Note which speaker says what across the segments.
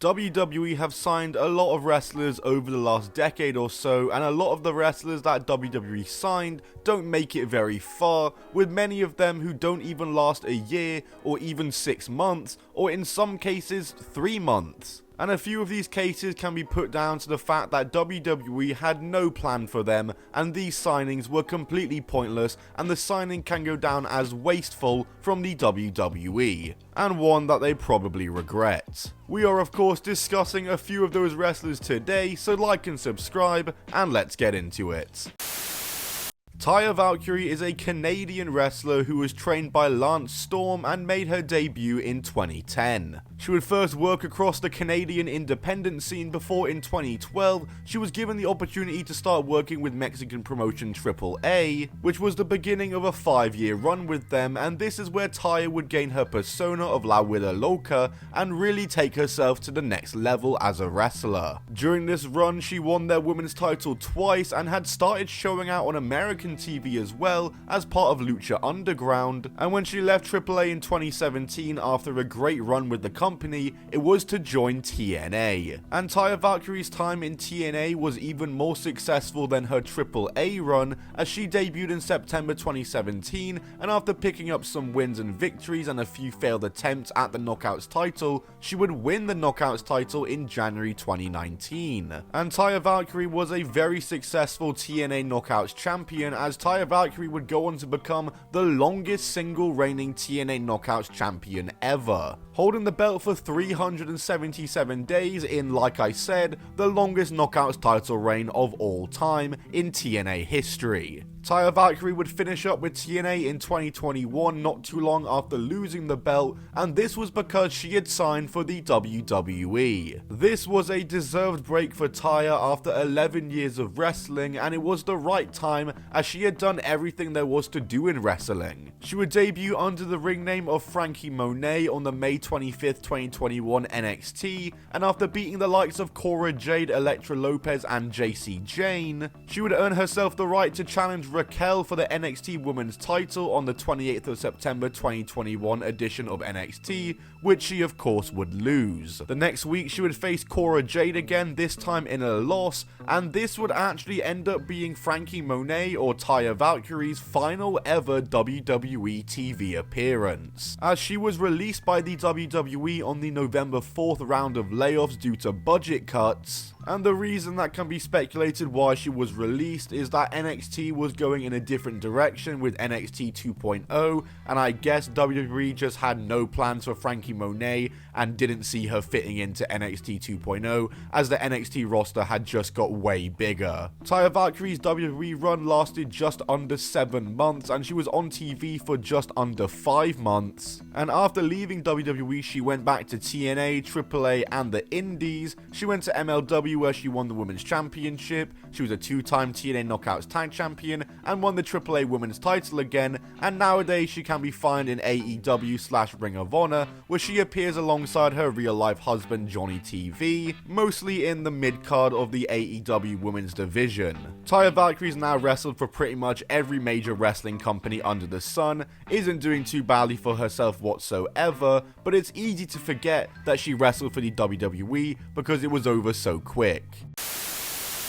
Speaker 1: WWE have signed a lot of wrestlers over the last decade or so, and a lot of the wrestlers that WWE signed don't make it very far, with many of them who don't even last a year or even 6 months, or in some cases 3 months. And a few of these cases can be put down to the fact that WWE had no plan for them, and these signings were completely pointless, and the signing can go down as wasteful from the WWE, and one that they probably regret. We are of course discussing a few of those wrestlers today, so like and subscribe, and let's get into it. Taya Valkyrie is a Canadian wrestler who was trained by Lance Storm and made her debut in 2010. She would first work across the Canadian independent scene before in 2012 she was given the opportunity to start working with Mexican promotion AAA, which was the beginning of a 5-year run with them, and this is where Taya would gain her persona of La Huila Loca and really take herself to the next level as a wrestler. During this run she won their women's title twice and had started showing out on American TV as well as part of Lucha Underground, and when she left AAA in 2017 after a great run with the company, it was to join TNA. And Taya Valkyrie's time in TNA was even more successful than her AAA run, as she debuted in September 2017, and after picking up some wins and victories and a few failed attempts at the Knockouts title, she would win the Knockouts title in January 2019. And Taya Valkyrie was a very successful TNA Knockouts champion, as Taya Valkyrie would go on to become the longest single reigning TNA Knockouts champion ever, holding the belt for 377 days in, like I said, the longest Knockouts title reign of all time in TNA history. Taya Valkyrie would finish up with TNA in 2021, not too long after losing the belt, and this was because she had signed for the WWE. This was a deserved break for Taya after 11 years of wrestling, and it was the right time as she had done everything there was to do in wrestling. She would debut under the ring name of Frankie Monet on the May 25th, 2021 NXT, and after beating the likes of Cora Jade, Elektra Lopez, and JC Jane, she would earn herself the right to challenge Raquel for the NXT Women's title on the 28th of September 2021 edition of NXT, which she of course would lose. The next week she would face Cora Jade again, this time in a loss, and this would actually end up being Frankie Monet or Taya Valkyrie's final ever WWE TV appearance, as she was released by the WWE on the November 4th round of layoffs due to budget cuts. And the reason that can be speculated why she was released is that NXT was going in a different direction with NXT 2.0, and I guess WWE just had no plans for Frankie Monet and didn't see her fitting into NXT 2.0, as the NXT roster had just got way bigger. Taya Valkyrie's WWE run lasted just under 7 months, and she was on TV for just under 5 months. And after leaving WWE, she went back to TNA, AAA, and the Indies. She went to MLW, where she won the Women's Championship. She was a 2-time TNA Knockouts Tag Champion and won the AAA Women's title again, and nowadays she can be found in AEW/Ring of Honor, where she appears alongside her real-life husband Johnny TV, mostly in the mid-card of the AEW Women's division. Taya Valkyrie's now wrestled for pretty much every major wrestling company under the sun, isn't doing too badly for herself whatsoever, but it's easy to forget that she wrestled for the WWE because it was over so quick.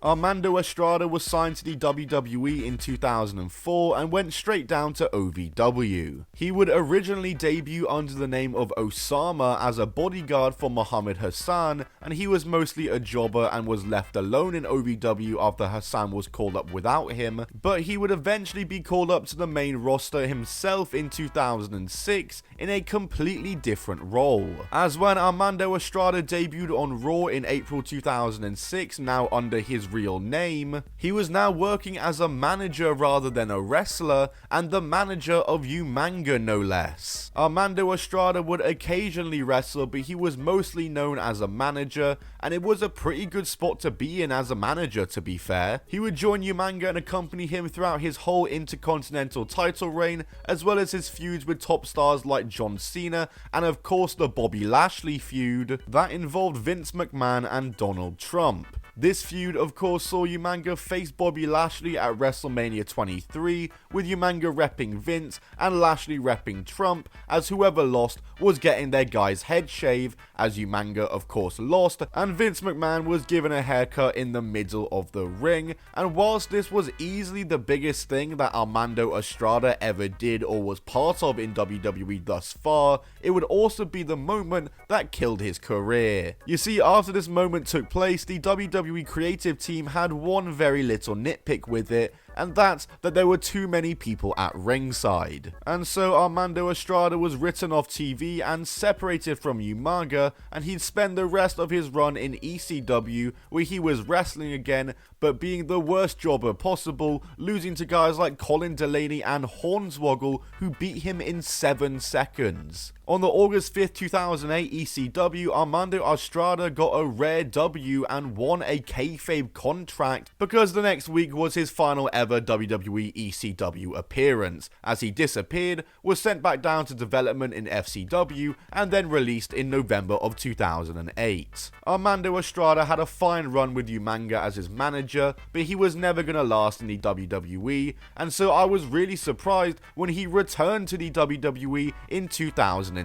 Speaker 1: Armando Estrada was signed to the WWE in 2004 and went straight down to OVW. He would originally debut under the name of Osama as a bodyguard for Muhammad Hassan, and he was mostly a jobber and was left alone in OVW after Hassan was called up without him, but he would eventually be called up to the main roster himself in 2006 in a completely different role. As when Armando Estrada debuted on Raw in April 2006, now under his real name, he was now working as a manager rather than a wrestler, and the manager of Umanga no less. Armando Estrada would occasionally wrestle, but he was mostly known as a manager, and it was a pretty good spot to be in as a manager, to be fair. He would join Umanga and accompany him throughout his whole Intercontinental title reign, as well as his feuds with top stars like John Cena, and of course the Bobby Lashley feud that involved Vince McMahon and Donald Trump. This feud of course saw Umaga face Bobby Lashley at WrestleMania 23, with Umaga repping Vince and Lashley repping Trump, as whoever lost was getting their guy's head shaved, as Umaga of course lost, and Vince McMahon was given a haircut in the middle of the ring. And whilst this was easily the biggest thing that Armando Estrada ever did or was part of in WWE thus far, it would also be the moment that killed his career. You see, after this moment took place, the WWE creative team had one very little nitpick with it, and that's that there were too many people at ringside. And so Armando Estrada was written off TV and separated from Umaga, and he'd spend the rest of his run in ECW, where he was wrestling again, but being the worst jobber possible, losing to guys like Colin Delaney and Hornswoggle, who beat him in 7 seconds. On the August 5th, 2008 ECW, Armando Estrada got a rare W and won a kayfabe contract, because the next week was his final ever WWE ECW appearance, as he disappeared, was sent back down to development in FCW, and then released in November of 2008. Armando Estrada had a fine run with Umaga as his manager, but he was never gonna last in the WWE, and so I was really surprised when he returned to the WWE in 2010.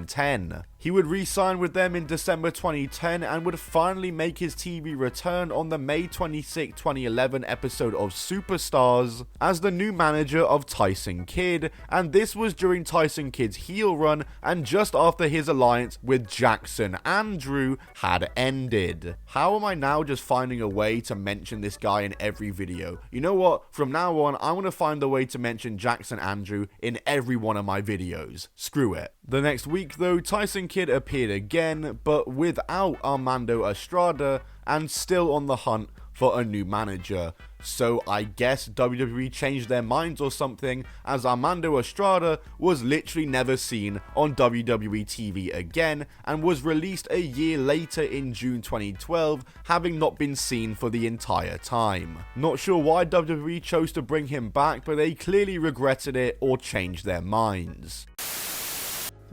Speaker 1: He would re-sign with them in December 2010 and would finally make his TV return on the May 26, 2011 episode of Superstars as the new manager of Tyson Kidd, and this was during Tyson Kidd's heel run and just after his alliance with Jackson Andrew had ended. How am I now just finding a way to mention this guy in every video? You know what? From now on, I'm going to find a way to mention Jackson Andrew in every one of my videos. Screw it. The next week though, Tyson Kidd appeared again, but without Armando Estrada, and still on the hunt for a new manager. So I guess WWE changed their minds or something, as Armando Estrada was literally never seen on WWE TV again, and was released a year later in June 2012, having not been seen for the entire time. Not sure why WWE chose to bring him back, but they clearly regretted it or changed their minds.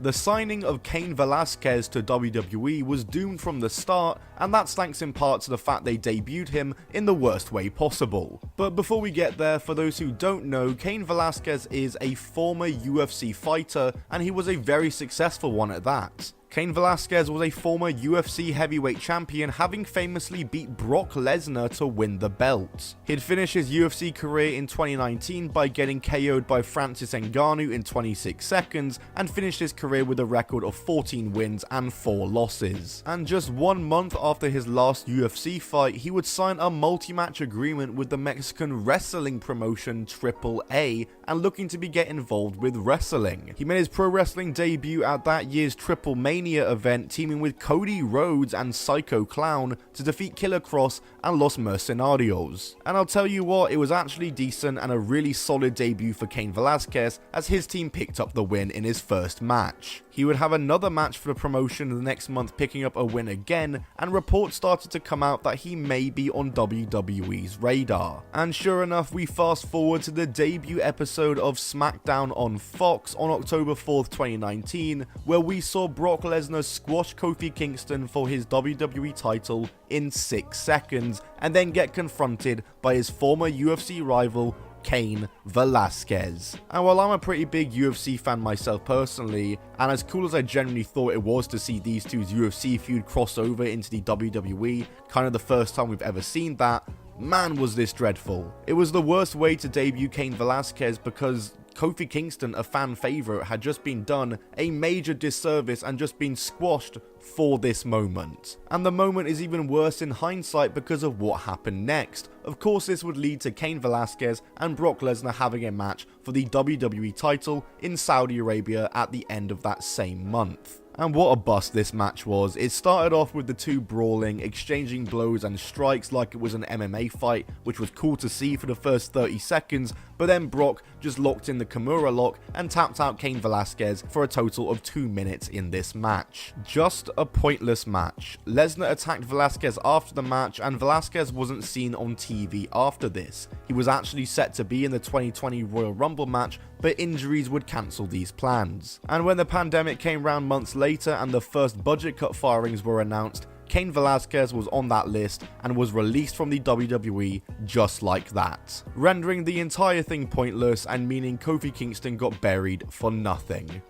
Speaker 1: The signing of Cain Velasquez to WWE was doomed from the start, and that's thanks in part to the fact they debuted him in the worst way possible. But before we get there, for those who don't know, Cain Velasquez is a former UFC fighter, and he was a very successful one at that. Cain Velasquez was a former UFC heavyweight champion, having famously beat Brock Lesnar to win the belt. He'd finished his UFC career in 2019 by getting KO'd by Francis Ngannou in 26 seconds, and finished his career with a record of 14 wins and 4 losses. And just 1 month after his last UFC fight, he would sign a multi-match agreement with the Mexican wrestling promotion AAA, and looking to get involved with wrestling. He made his pro wrestling debut at that year's Triple Mania event, teaming with Cody Rhodes and Psycho Clown to defeat Killer Kross and Los Mercenarios. And I'll tell you what, it was actually decent and a really solid debut for Cain Velasquez, as his team picked up the win in his first match. He would have another match for the promotion the next month, picking up a win again, and reports started to come out that he may be on WWE's radar. And sure enough, we fast forward to the debut episode of SmackDown on Fox on October 4th, 2019, where we saw Brock Lesnar squash Kofi Kingston for his WWE title in 6 seconds, and then get confronted by his former UFC rival, Cain Velasquez. And while I'm a pretty big UFC fan myself personally, and as cool as I genuinely thought it was to see these two's UFC feud cross over into the WWE, kind of the first time we've ever seen that, man was this dreadful. It was the worst way to debut Cain Velasquez, because Kofi Kingston, a fan favourite, had just been done a major disservice and just been squashed for this moment. And the moment is even worse in hindsight because of what happened next. Of course, this would lead to Cain Velasquez and Brock Lesnar having a match for the WWE title in Saudi Arabia at the end of that same month. And what a bust this match was. It started off with the two brawling, exchanging blows and strikes like it was an MMA fight, which was cool to see for the first 30 seconds, but then Brock just locked in the Kimura lock and tapped out Cain Velasquez for a total of 2 minutes in this match. Just a pointless match. Lesnar attacked Velasquez after the match, and Velasquez wasn't seen on TV after this. He was actually set to be in the 2020 Royal Rumble match, but injuries would cancel these plans. And when the pandemic came round months later and the first budget cut firings were announced, Cain Velasquez was on that list and was released from the WWE just like that, rendering the entire thing pointless and meaning Kofi Kingston got buried for nothing.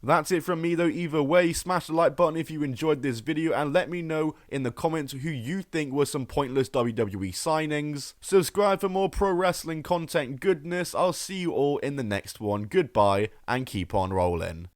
Speaker 1: That's it from me though. Either way, smash the like button if you enjoyed this video and let me know in the comments who you think were some pointless WWE signings. Subscribe for more pro wrestling content goodness. I'll see you all in the next one. Goodbye and keep on rolling.